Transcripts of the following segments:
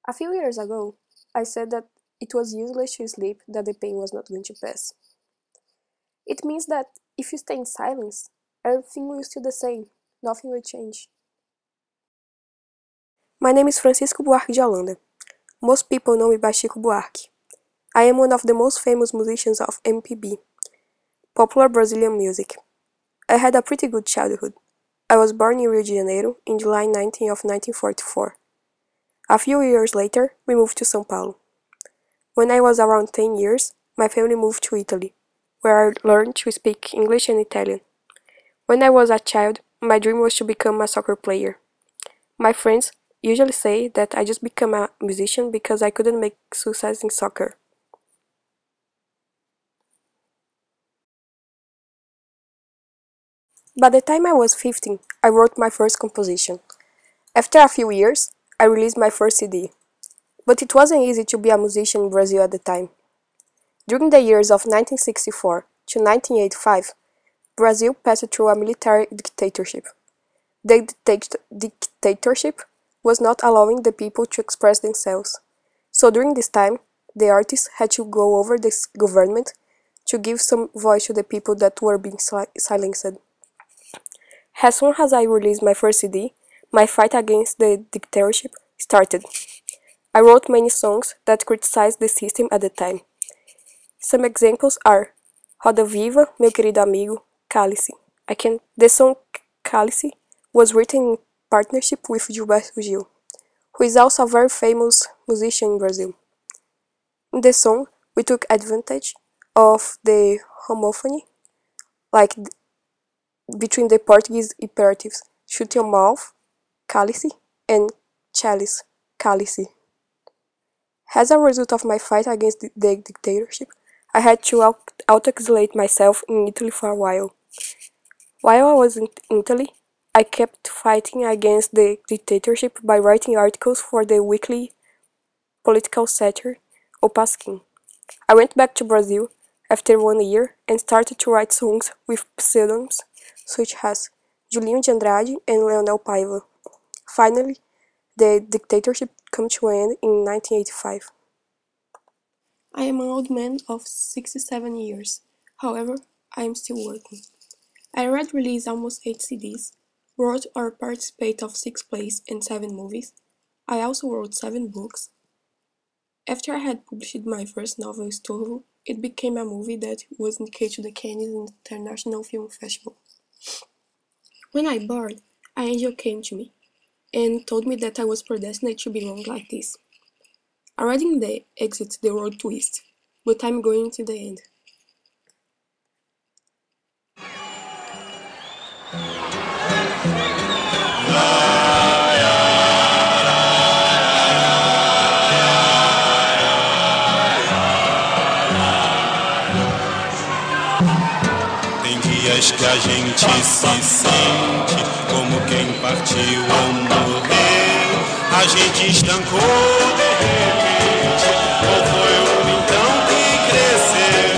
A few years ago, I said that it was useless to sleep, that the pain was not going to pass. It means that if you stay in silence, everything will stay the same, nothing will change. My name is Francisco Buarque de Holanda. Most people know me by Chico Buarque. I am one of the most famous musicians of MPB, popular Brazilian music. I had a pretty good childhood. I was born in Rio de Janeiro in July 19 of 1944. A few years later, we moved to São Paulo. When I was around 10 years, my family moved to Italy, where I learned to speak English and Italian. When I was a child, my dream was to become a soccer player. My friends usually say that I just became a musician because I couldn't make success in soccer. By the time I was 15, I wrote my first composition. After a few years, I released my first CD. But it wasn't easy to be a musician in Brazil at the time. During the years of 1964 to 1985, Brazil passed through a military dictatorship. The dictatorship was not allowing the people to express themselves. So during this time, the artists had to go over the government to give some voice to the people that were being silenced. As soon as I released my first CD, my fight against the dictatorship started. I wrote many songs that criticized the system at the time. Some examples are Roda Viva, Meu Querido Amigo, Cálice. The song Cálice was written in partnership with Gilberto Gil, who is also a very famous musician in Brazil. In the song, we took advantage of the homophony, like between the Portuguese imperatives chute your mouth, cálice, and chalice, cálice. As a result of my fight against the dictatorship, I had to auto-exilate myself in Italy for a while. While I was in Italy, I kept fighting against the dictatorship by writing articles for the weekly political satire O Pasquim. I went back to Brazil after 1 year and started to write songs with pseudonyms such as Julinho de Andrade and Leonel Paiva. Finally, the dictatorship came to an end in 1985. I am an old man of 67 years. However, I am still working. I already released almost 8 CDs, wrote or participated of 6 plays and 7 movies. I also wrote 7 books. After I had published my first novel, Estorvo, it became a movie that was indicated to the Cannes International Film Festival. When I bored, an angel came to me and told me that I was predestined to belong like this. Already in the exit, the road twist, but I'm going to the end. Tem dias que a gente se sente como quem partiu ou morreu. A gente estancou de repente, ou foi então que cresceu.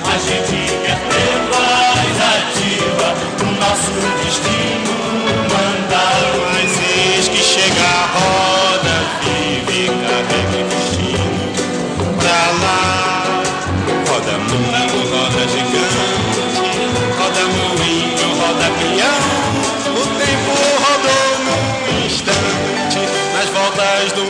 A gente quer ter voz ativa, o nosso destino mandar. Mas eis que chega a roda viva e carrega o destino pra lá. Roda mundo, roda gigante, roda moinho, roda peão. O tempo rodou num instante nas voltas do